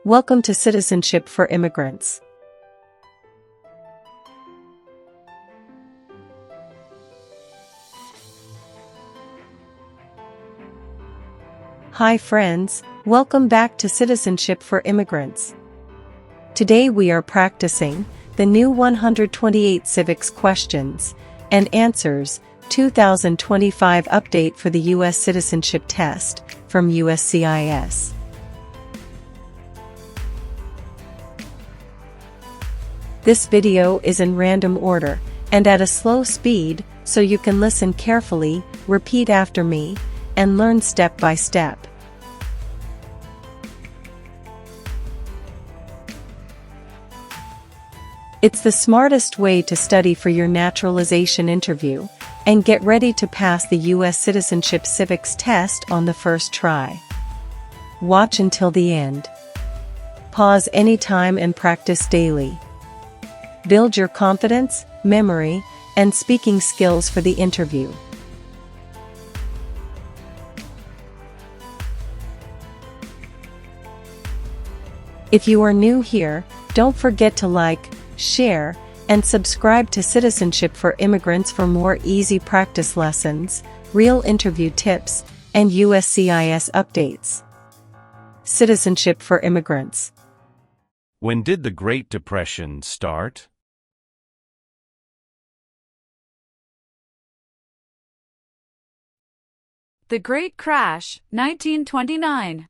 Welcome to Citizenship for Immigrants. Hi friends, welcome back to Citizenship for Immigrants. Today we are practicing the new 128 Civics questions and answers 2025 update for the U.S. Citizenship test from USCIS. This video is in random order and at a slow speed, so you can listen carefully, repeat after me, and learn step by step. It's the smartest way to study for your naturalization interview and get ready to pass the U.S. Citizenship Civics test on the first try. Watch until the end. Pause anytime and practice daily. Build your confidence, memory, and speaking skills for the interview. If you are new here, don't forget to like, share, and subscribe to Citizenship for Immigrants for more easy practice lessons, real interview tips, and USCIS updates. Citizenship for Immigrants. When did the Great Depression start? The Great Crash, 1929.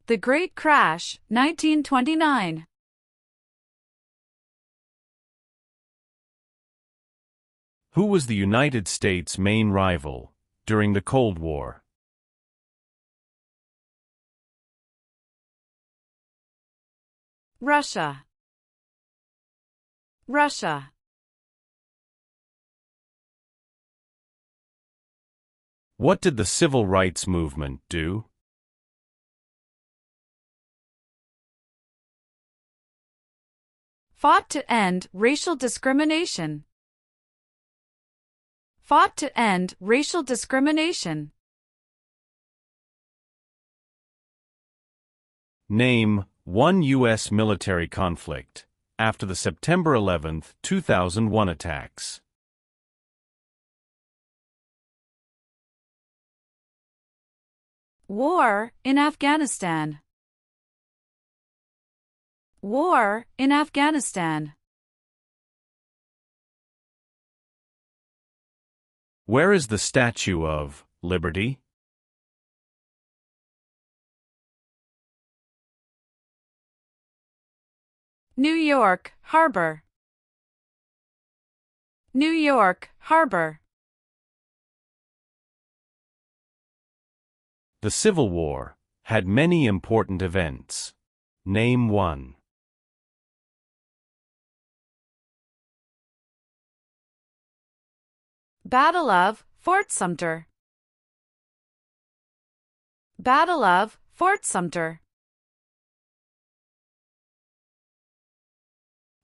The Great Crash, 1929. Who was the United States' main rival during the Cold War? Russia. Russia. What did the Civil Rights Movement do? Fought to end racial discrimination. Fought to end racial discrimination. Name one U.S. military conflict after the September 11, 2001 attacks. War in Afghanistan. War in Afghanistan. Where is the Statue of Liberty? New York Harbor. New York Harbor. The Civil War had many important events. Name one. Battle of Fort Sumter. Battle of Fort Sumter.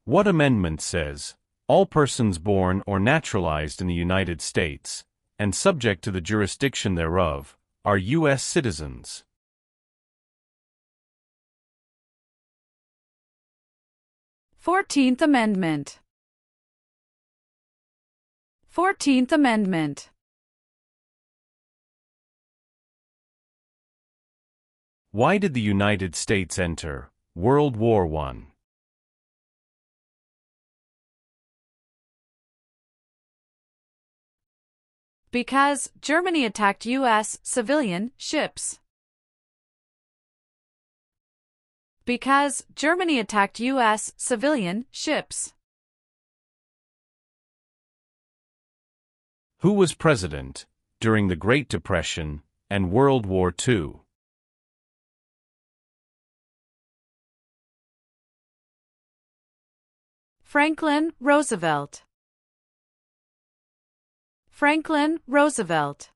What amendment says, all persons born or naturalized in the United States, and subject to the jurisdiction thereof, are U.S. citizens? Fourteenth Amendment. 14th Amendment. Why did the United States enter World War I? Because Germany attacked U.S. civilian ships. Because Germany attacked U.S. civilian ships. Who was president during the Great Depression and World War II? Franklin Roosevelt. Franklin Roosevelt.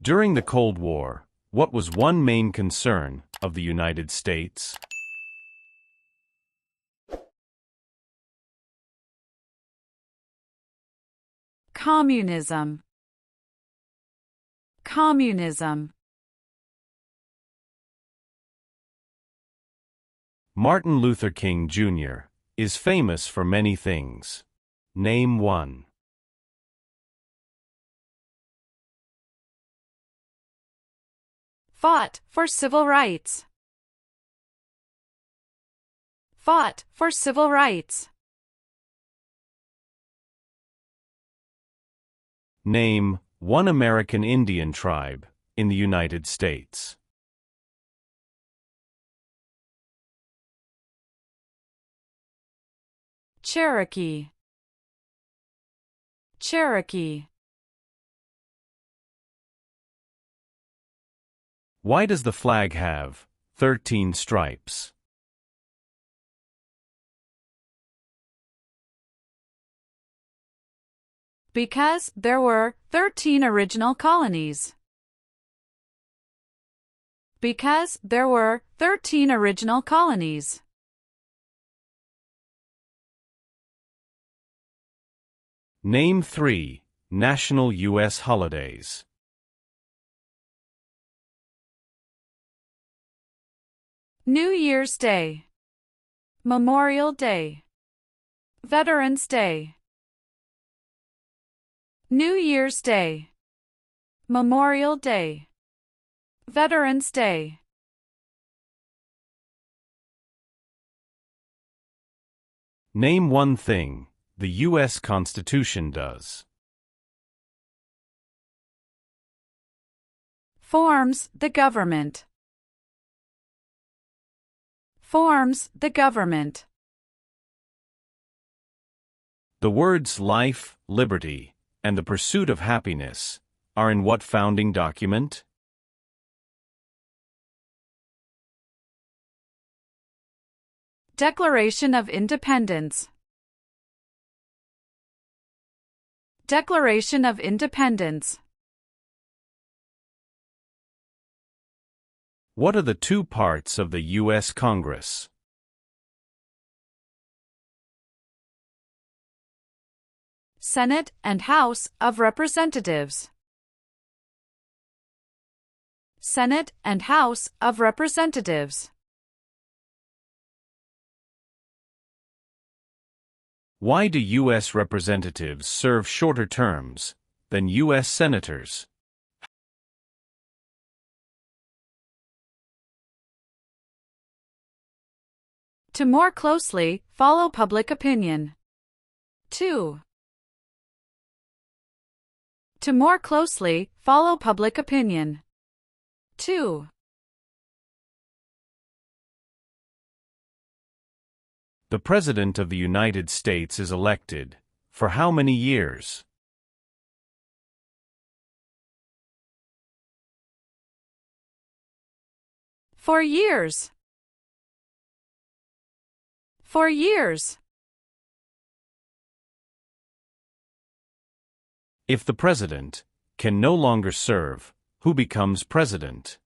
During the Cold War, what was one main concern of the United States? Communism. Communism. Martin Luther King Jr. is famous for many things. Name one. Fought for civil rights. Fought for civil rights. Name one American Indian tribe in the United States. Cherokee. Cherokee. Why does the flag have 13 stripes? Because there were 13 original colonies. Because there were 13 original colonies. Name 3 national U.S. holidays. New Year's Day. Memorial Day. Veterans Day. New Year's Day. Memorial Day. Veterans Day. Name one thing the U.S. Constitution does. Forms the government. Forms the government. The words life, liberty, and the pursuit of happiness are in what founding document? Declaration of Independence. Declaration of Independence. What are the two parts of the U.S. Congress? Senate and House of Representatives. Senate and House of Representatives. Why do U.S. representatives serve shorter terms than U.S. senators? To more closely follow public opinion. 2. To more closely follow public opinion. 2. The President of the United States is elected for how many years? For years. For years. If the President can no longer serve, who becomes President?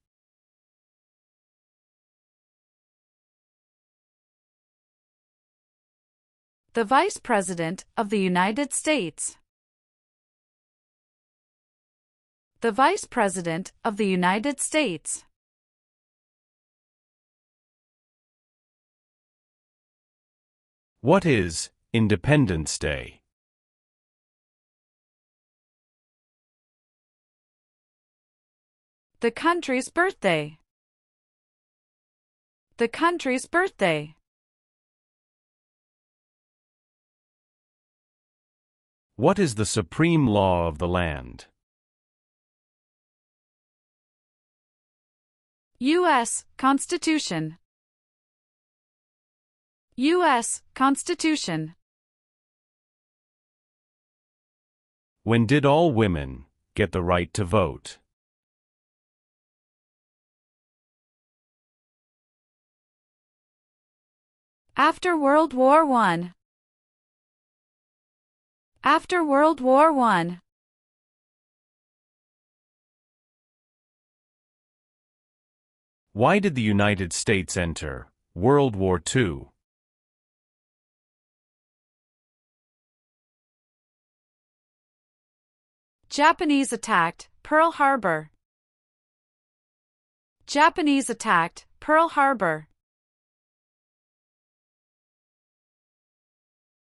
The Vice President of the United States. The Vice President of the United States. What is Independence Day? The country's birthday. The country's birthday. What is the supreme law of the land? U.S. Constitution. U.S. Constitution. When did all women get the right to vote? After World War I. After World War I. Why did the United States enter World War II? Japanese attacked Pearl Harbor. Japanese attacked Pearl Harbor.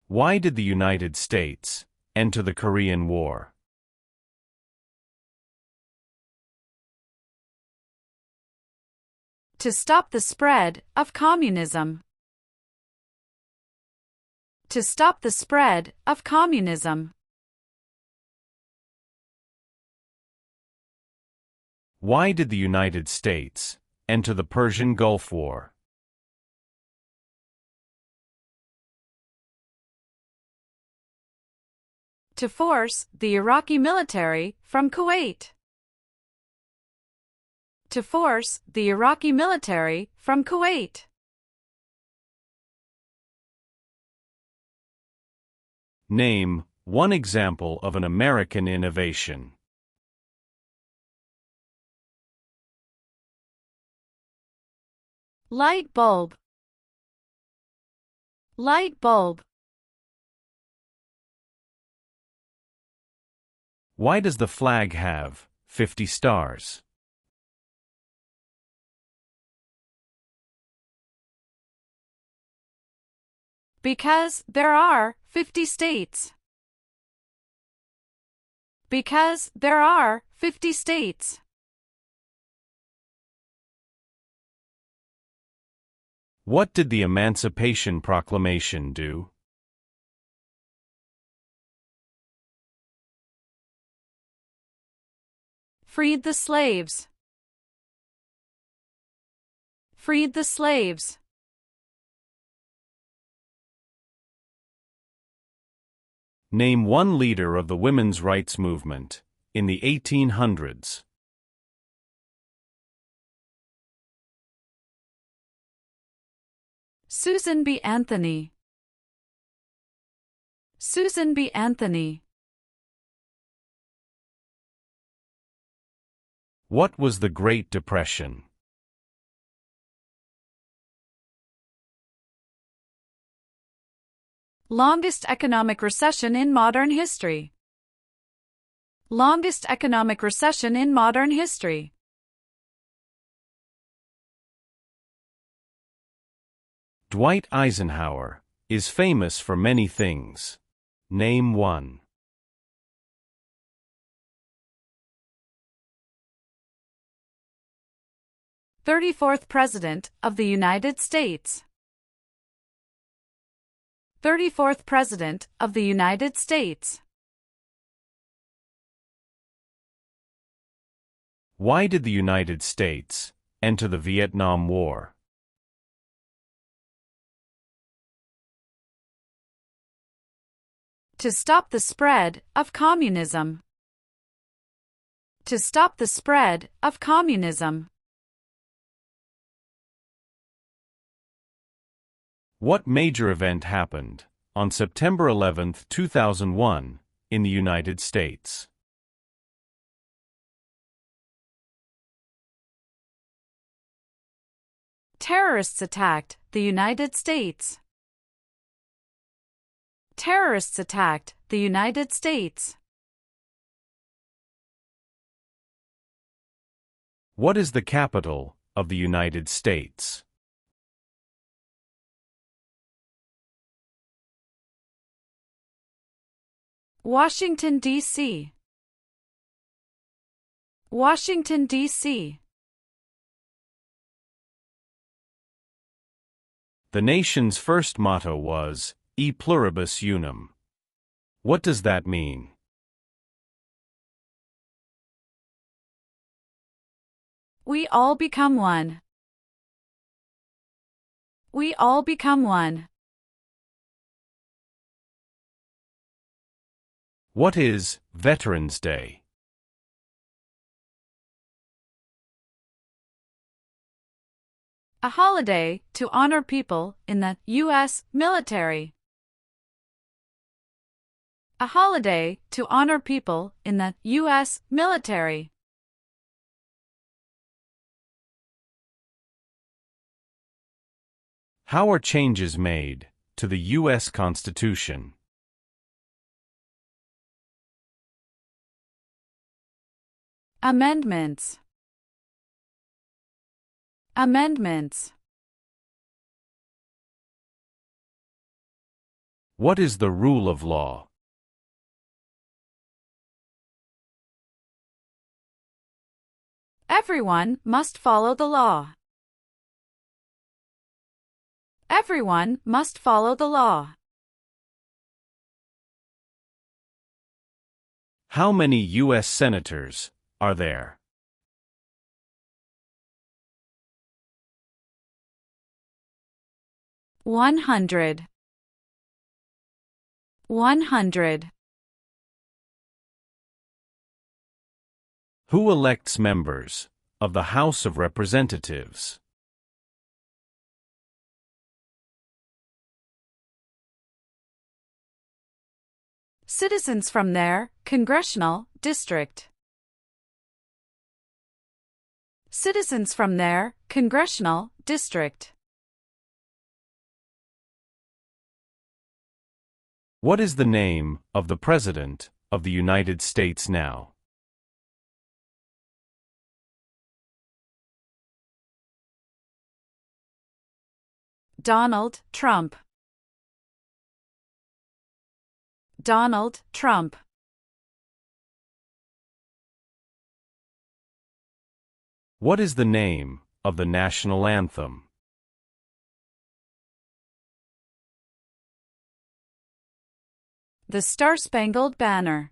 Why did the United States enter the Korean War? To stop the spread of communism. To stop the spread of communism. Why did the United States enter the Persian Gulf War? To force the Iraqi military from Kuwait. To force the Iraqi military from Kuwait. Name one example of an American innovation. Light bulb. Light bulb. Why does the flag have 50 stars? Because there are 50 states. Because there are 50 states. What did the Emancipation Proclamation do? Freed the slaves. Freed the slaves. Name one leader of the women's rights movement in the 1800s. Susan B. Anthony. Susan B. Anthony. What was the Great Depression? Longest economic recession in modern history. Longest economic recession in modern history. Dwight Eisenhower is famous for many things. Name one. 34th President of the United States. 34th President of the United States. Why did the United States enter the Vietnam War? To stop the spread of communism. To stop the spread of communism. What major event happened on September 11, 2001, in the United States? Terrorists attacked the United States. Terrorists attacked the United States. What is the capital of the United States? Washington, D.C. Washington, D.C. The nation's first motto was, E pluribus unum. What does that mean? We all become one. We all become one. What is Veterans Day? A holiday to honor people in the U.S. military. A holiday to honor people in the U.S. military. How are changes made to the U.S. Constitution? Amendments. Amendments. What is the rule of law? Everyone must follow the law. Everyone must follow the law. How many U.S. senators are there? One hundred. 100. Who elects members of the House of Representatives? Citizens from their congressional district. Citizens from their congressional district. What is the name of the President of the United States now? Donald Trump. Donald Trump. What is the name of the national anthem? The Star-Spangled Banner.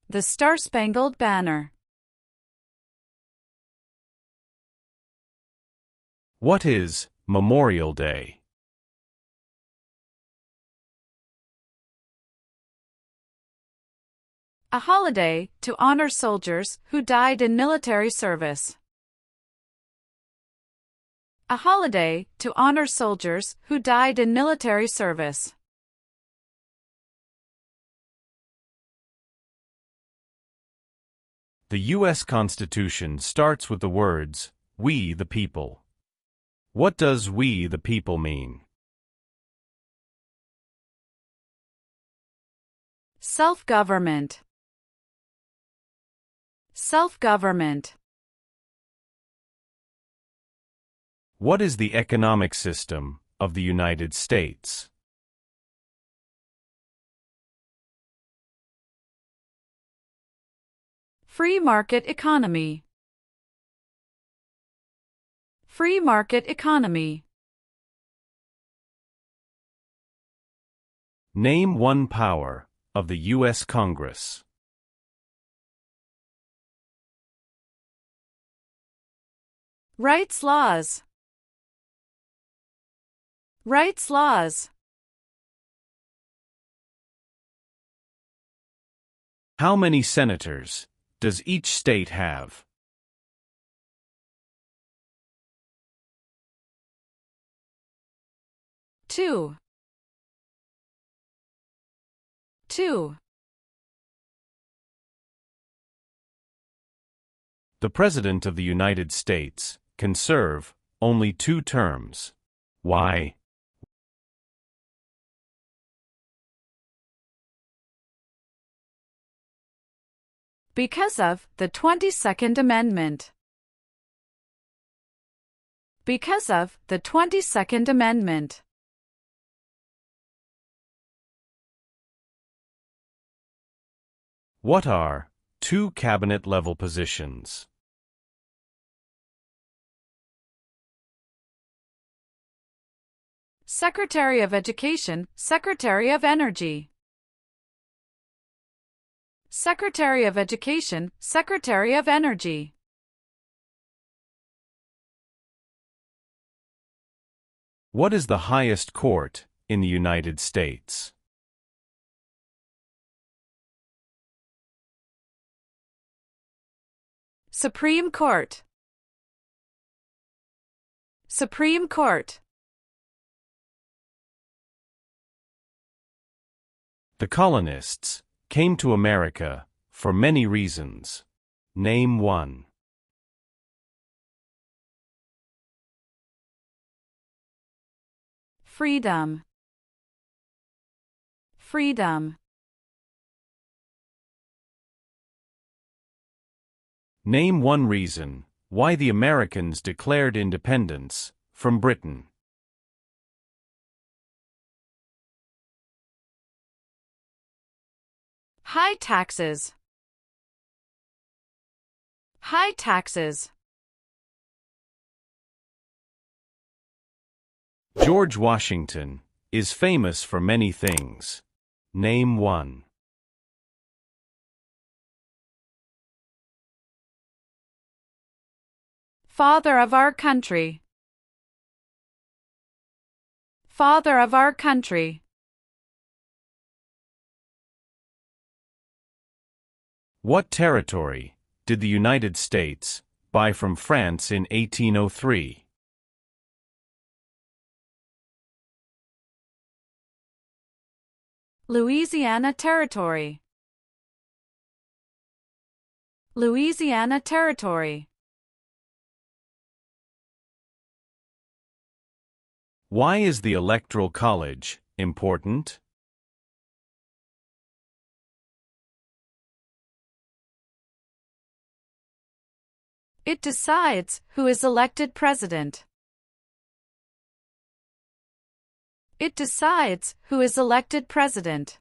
The Star-Spangled Banner. What is Memorial Day? A holiday to honor soldiers who died in military service. A holiday to honor soldiers who died in military service. The U.S. Constitution starts with the words, "We the people." What does "we the people" mean? Self-government. Self-government. What is the economic system of the United States? Free market economy. Free market economy. Name one power of the U.S. Congress. Rights laws. Rights laws. How many senators does each state have? Two. The President of the United States can serve only 2 terms. Why? Because of the 22nd Amendment. Because of the 22nd Amendment. What are 2 cabinet-level positions? Secretary of Education, Secretary of Energy. Secretary of Education, Secretary of Energy. What is the highest court in the United States? Supreme Court. Supreme Court. The colonists came to America for many reasons. Name one. Freedom. Freedom. Name one reason Why the Americans declared independence from Britain. High taxes. High taxes. George Washington is famous for many things. Name one. Father of our country. Father of our country. What territory did the United States buy from France in 1803? Louisiana Territory. Louisiana Territory. Why is the Electoral College important? It decides who is elected president. It decides who is elected president.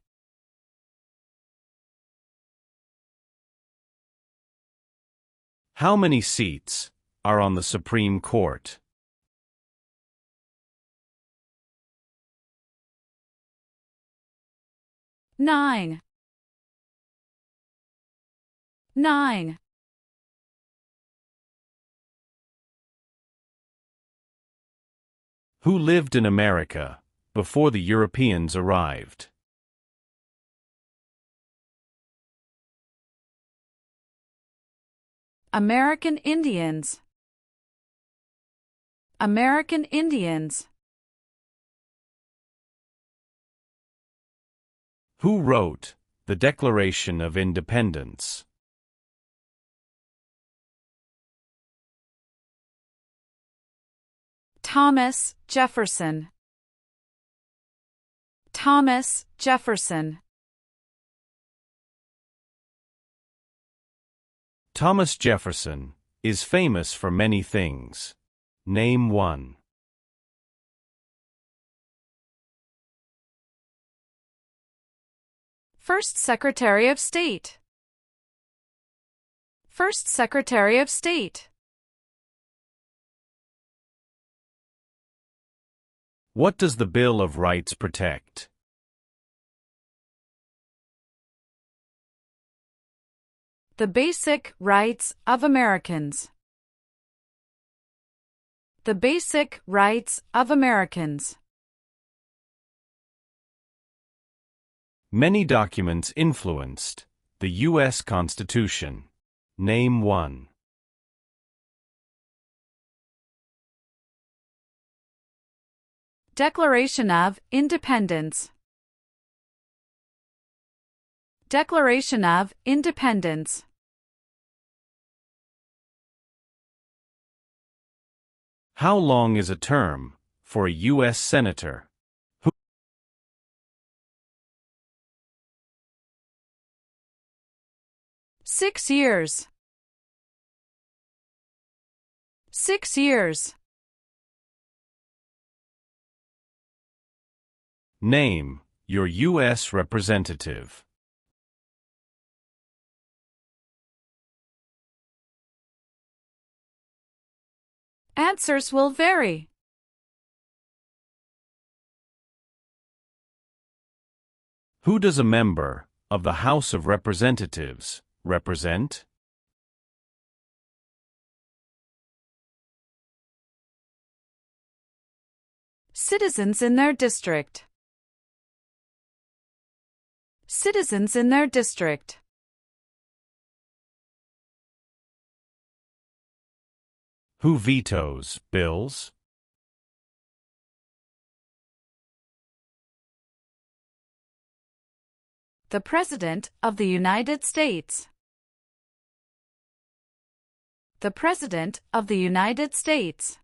How many seats are on the Supreme Court? Nine. Nine. Who lived in America before the Europeans arrived? American Indians. American Indians. Who wrote the Declaration of Independence? Thomas Jefferson. Thomas Jefferson. Thomas Jefferson is famous for many things. Name one. First Secretary of State. First Secretary of State. What does the Bill of Rights protect? The basic rights of Americans. The basic rights of Americans. Many documents influenced the U.S. Constitution. Name one. Declaration of Independence. Declaration of Independence. How long is a term for a U.S. Senator? 6 years. 6 years. Name your U.S. representative. Answers will vary. Who does a member of the House of Representatives represent? Citizens in their district. Citizens in their district. Who vetoes bills? The President of the United States. The President of the United States.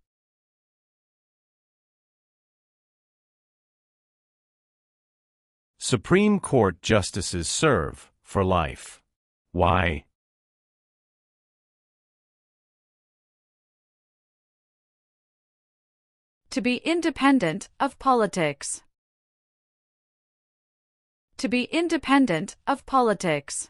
Supreme Court justices serve for life. Why? To be independent of politics. To be independent of politics.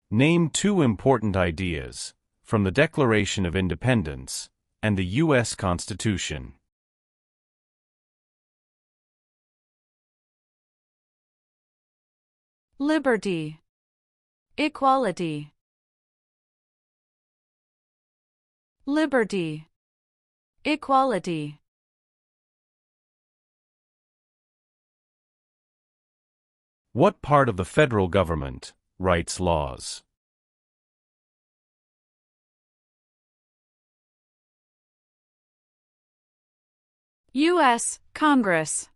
Name two important ideas from the Declaration of Independence and the U.S. Constitution. Liberty. Equality. Liberty. Equality. What part of the federal government writes laws? U.S. Congress.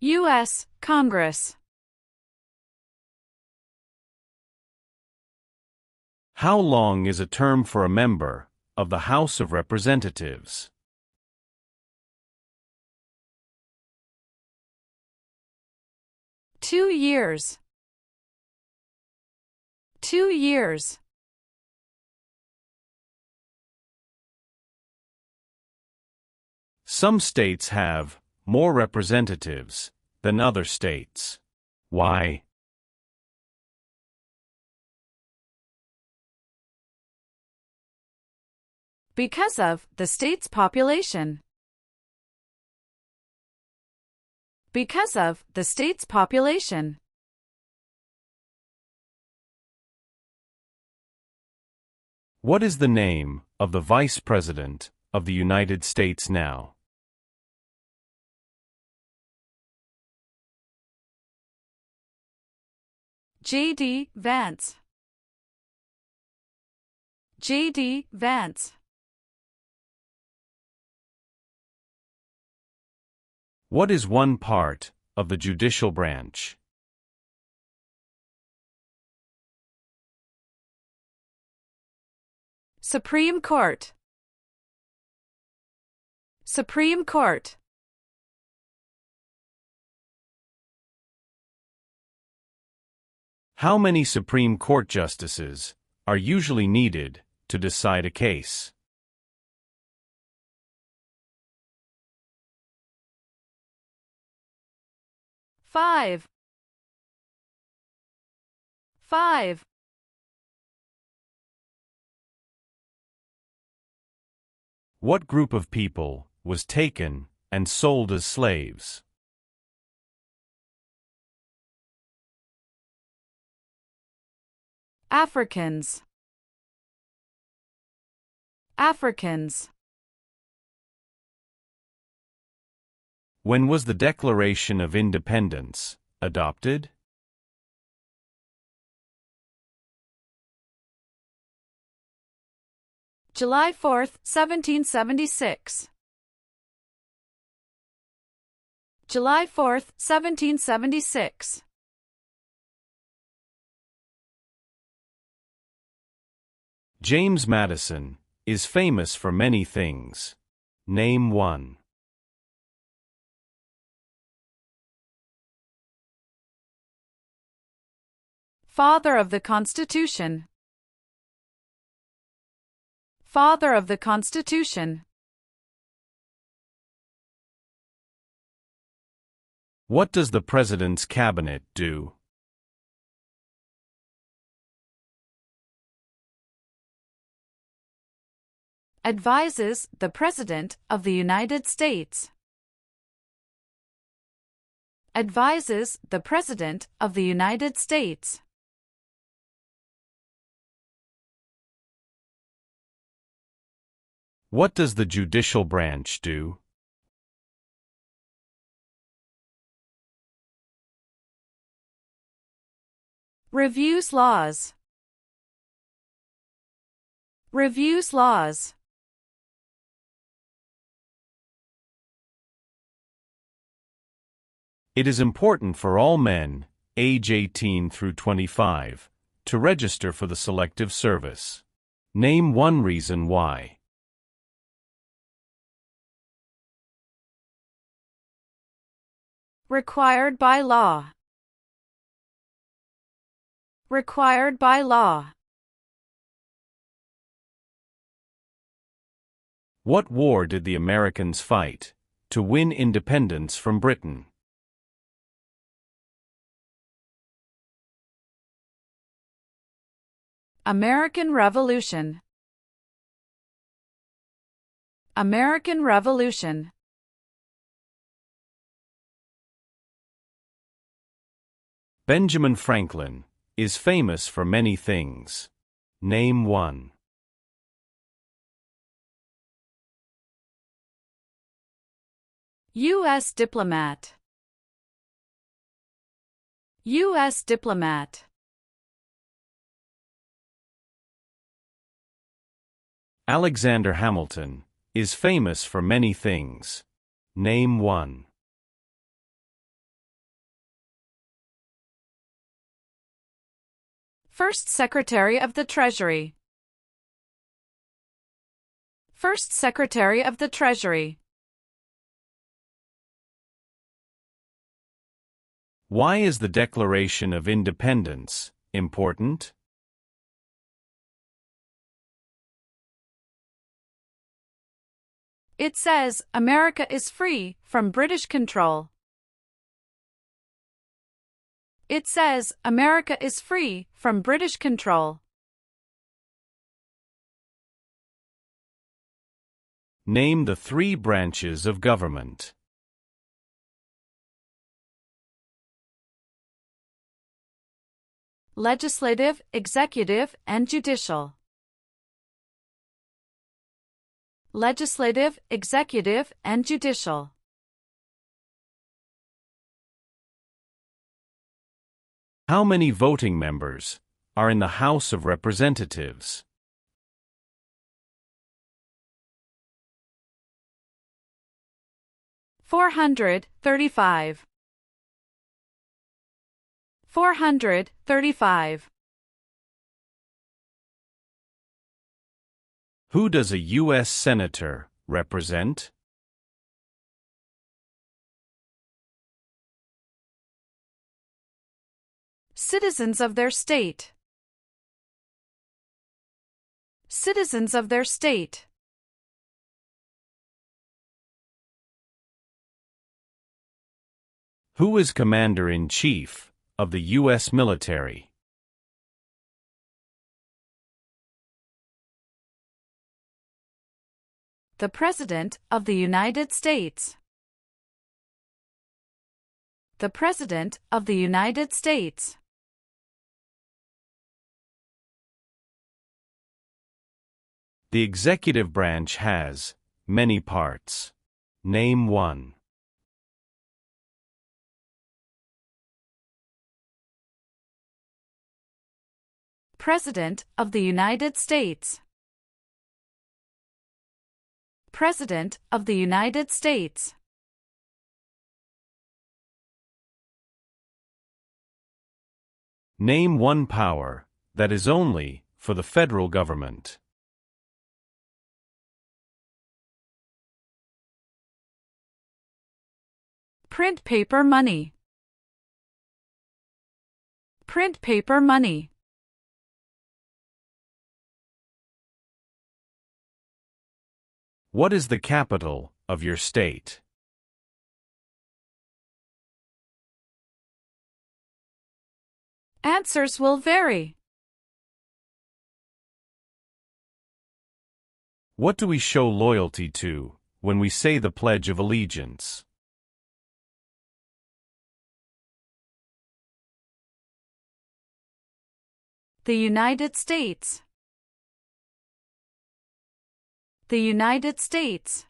U.S. Congress. How long is a term for a member of the House of Representatives? Two years. 2 years. Some states have more representatives than other states. Why? Because of the state's population. Because of the state's population. What is the name of the Vice President of the United States now? J.D. Vance. J.D. Vance. What is one part of the judicial branch? Supreme Court. Supreme Court. How many Supreme Court justices are usually needed to decide a case? Five. What group of people was taken and sold as slaves? Africans. Africans. When was the Declaration of Independence adopted? July 4, 1776. July 4, 1776. James Madison is famous for many things. Name one. Father of the Constitution. Father of the Constitution. What does the President's Cabinet do? Advises the President of the United States. Advises the President of the United States. What does the judicial branch do? Reviews laws. Reviews laws. It is important for all men, age 18 through 25, to register for the Selective Service. Name one reason why. Required by law. Required by law. What war did the Americans fight to win independence from Britain? American Revolution. American Revolution. Benjamin Franklin is famous for many things. Name one. U.S. diplomat. U.S. diplomat. Alexander Hamilton is famous for many things. Name one. First Secretary of the Treasury. First Secretary of the Treasury. Why is the Declaration of Independence important? It says, America is free from British control. It says, America is free from British control. Name the three branches of government. Legislative, executive, and judicial. Legislative, executive, and judicial. How many voting members are in the House of Representatives? $435. 435. Who does a U.S. Senator represent? Citizens of their state. Citizens of their state. Who is Commander-in-Chief of the U.S. military? The President of the United States. The President of the United States. The executive branch has many parts. Name one. President of the United States. President of the United States. Name one power that is only for the federal government. Print paper money. Print paper money. What is the capital of your state? Answers will vary. What do we show loyalty to when we say the Pledge of Allegiance? The United States. The United States.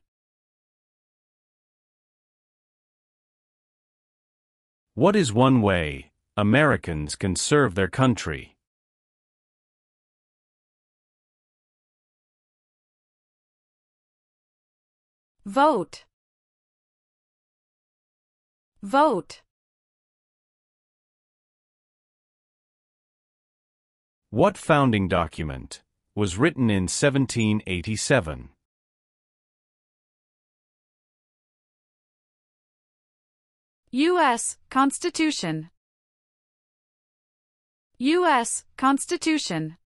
What is one way Americans can serve their country? Vote. Vote. What founding document was written in 1787? U.S. Constitution. U.S. Constitution.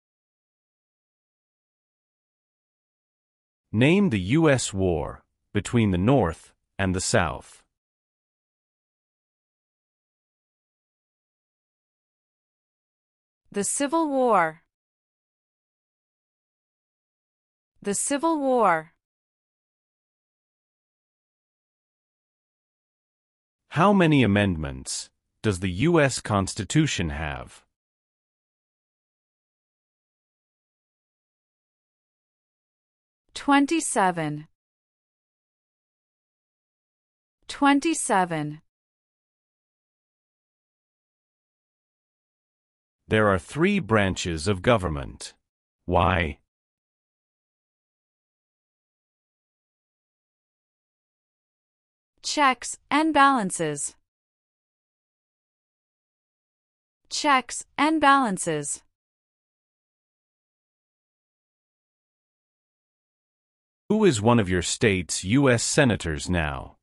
Name the U.S. war between the North and the South. The Civil War. The Civil War. How many amendments does the U.S. Constitution have? "27. 27. There are 3 branches of government. Why? Checks and balances. Checks and balances. Who is one of your state's U.S. senators now?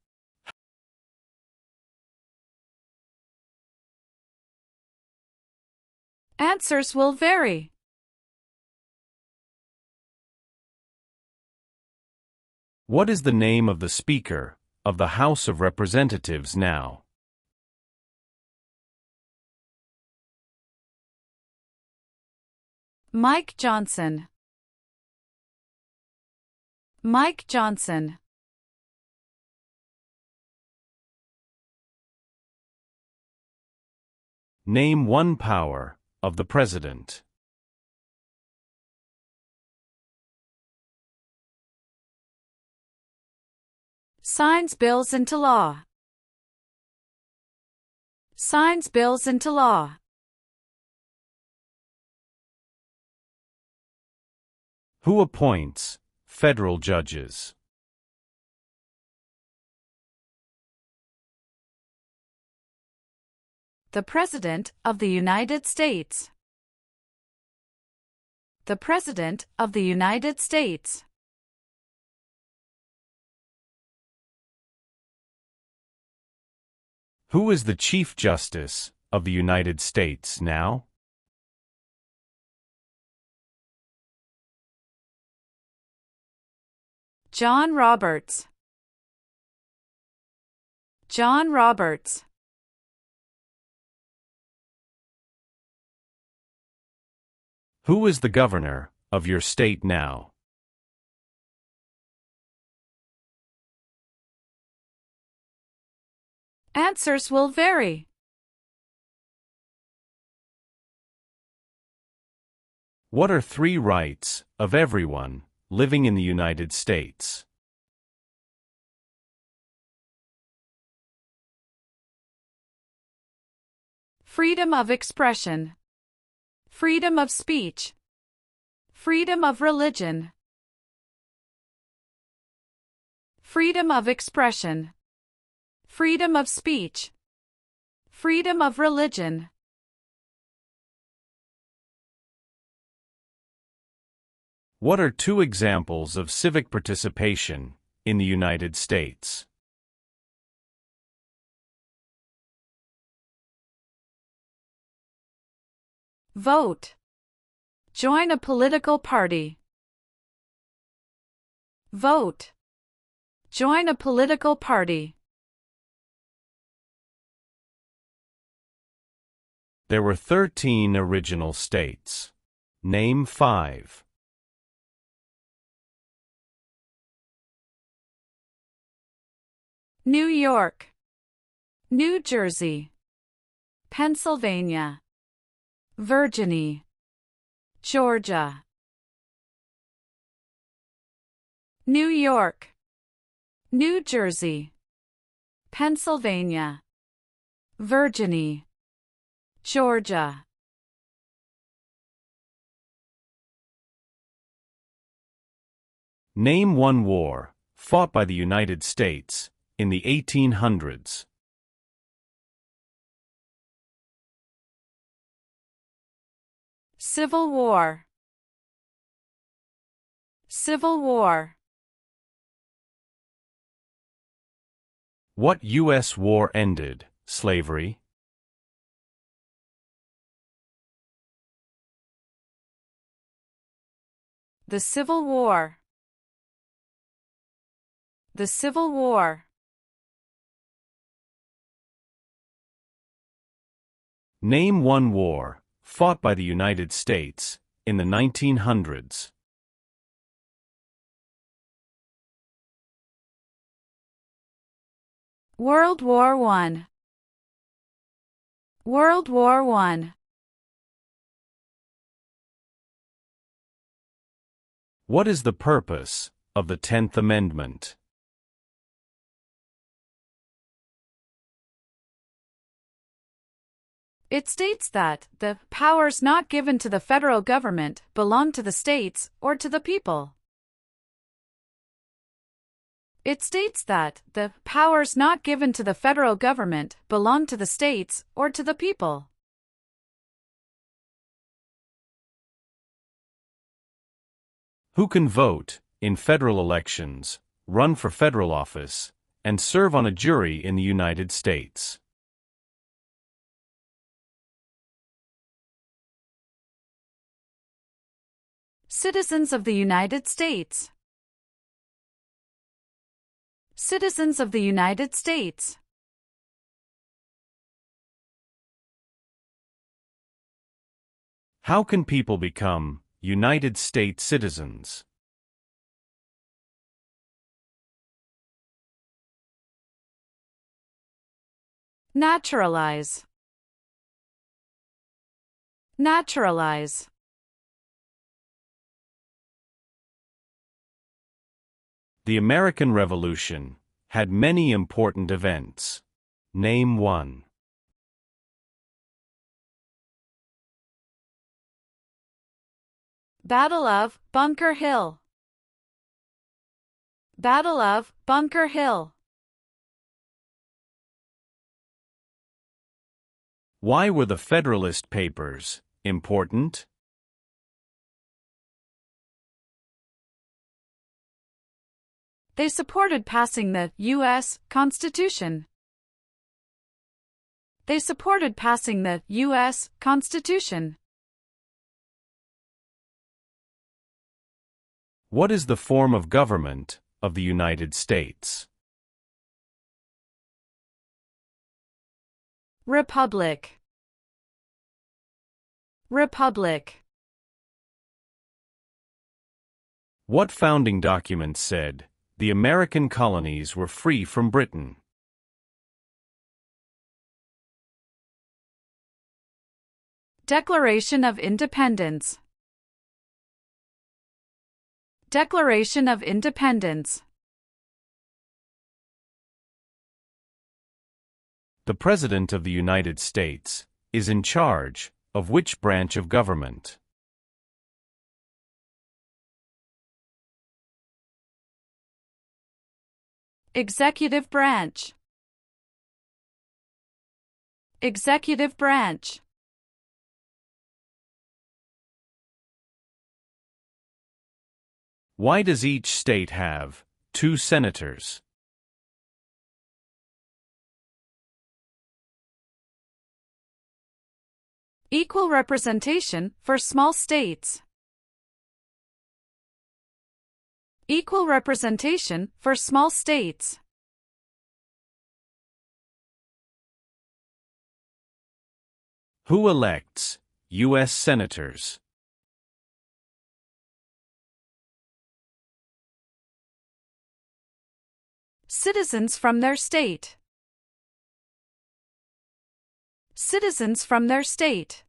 Answers will vary. What is the name of the Speaker of the House of Representatives now? Mike Johnson. Mike Johnson. Name one power of the President. Signs bills into law. Signs bills into law. Who appoints federal judges? The President of the United States. The President of the United States. Who is the Chief Justice of the United States now? John Roberts. John Roberts. Who is the governor of your state now? Answers will vary. What are 3 rights of everyone living in the United States? Freedom of expression. Freedom of speech. Freedom of religion. Freedom of expression. Freedom of speech. Freedom of religion. What are 2 examples of civic participation in the United States? Vote. Join a political party. Vote. Join a political party. There were 13 original states. Name 5. New York. New Jersey. Pennsylvania. Virginia. Georgia. New York. New Jersey. Pennsylvania. Virginia. Georgia. Name one war fought by the United States in the 1800s. Civil War. Civil War. What U.S. war ended slavery? The Civil War. The Civil War. Name one war fought by the United States in the 1900s. World War I. World War I. What is the purpose of the 10th Amendment? It states that the powers not given to the federal government belong to the states or to the people. It states that the powers not given to the federal government belong to the states or to the people. Who can vote in federal elections, run for federal office, and serve on a jury in the United States? Citizens of the United States. Citizens of the United States. How can people become United States citizens? Naturalize. Naturalize. The American Revolution had many important events. Name one. Battle of Bunker Hill. Battle of Bunker Hill. Why were the Federalist Papers important? They supported passing the U.S. Constitution. They supported passing the U.S. Constitution. What is the form of government of the United States? Republic. Republic. What founding document said the American colonies were free from Britain? Declaration of Independence. Declaration of Independence. The President of the United States is in charge of which branch of government? Executive branch. Executive branch. Why does each state have 2 senators? Equal representation for small states. Equal representation for small states. Who elects U.S. senators? Citizens from their state. Citizens from their state.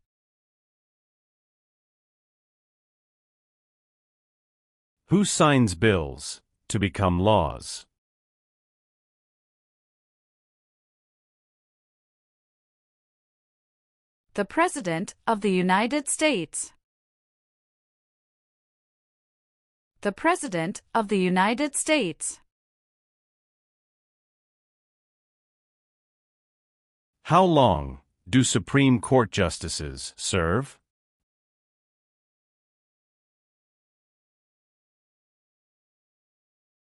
Who signs bills to become laws? The President of the United States. The President of the United States. How long do Supreme Court justices serve?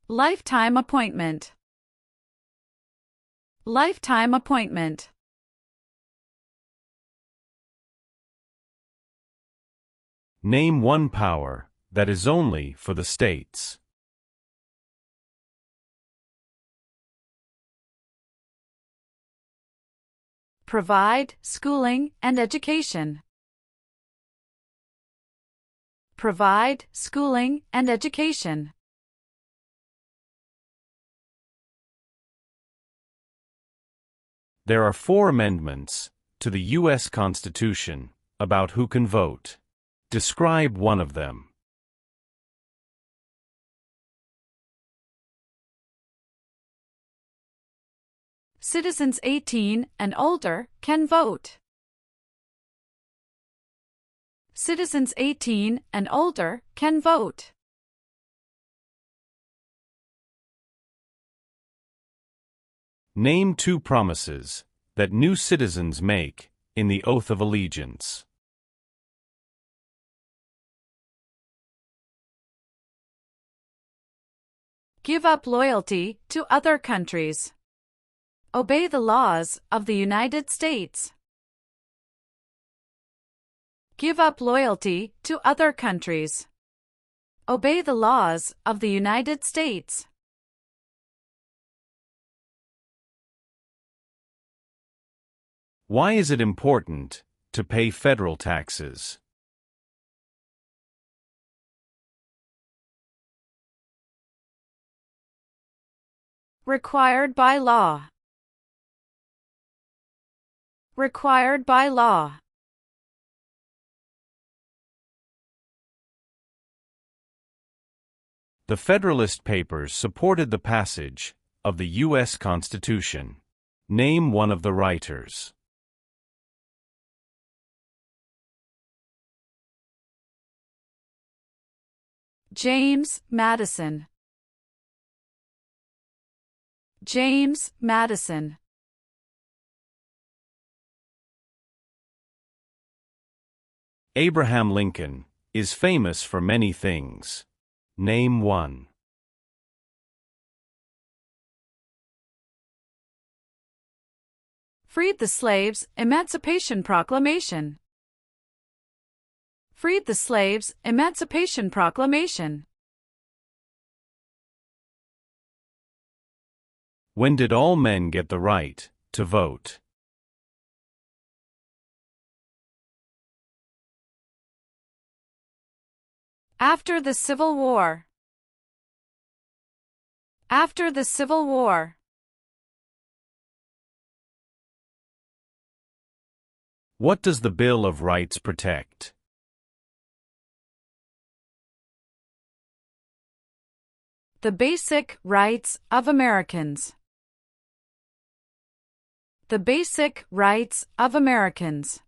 Lifetime appointment. Lifetime appointment. Name one power that is only for the states. Provide schooling and education. Provide schooling and education. There are 4 amendments to the U.S. Constitution about who can vote. Describe one of them. Citizens 18 and older can vote. Citizens 18 and older can vote. Name 2 promises that new citizens make in the oath of allegiance. Give up loyalty to other countries. Obey the laws of the United States. Give up loyalty to other countries. Obey the laws of the United States. Why is it important to pay federal taxes? Required by law. Required by law. The Federalist Papers supported the passage of the U.S. Constitution. Name one of the writers. James Madison. James Madison. Abraham Lincoln is famous for many things. Name one. Freed the slaves, Emancipation Proclamation. Freed the slaves, Emancipation Proclamation. When did all men get the right to vote? After the Civil War. After the Civil War. What does the Bill of Rights protect? The basic rights of Americans. The basic rights of Americans.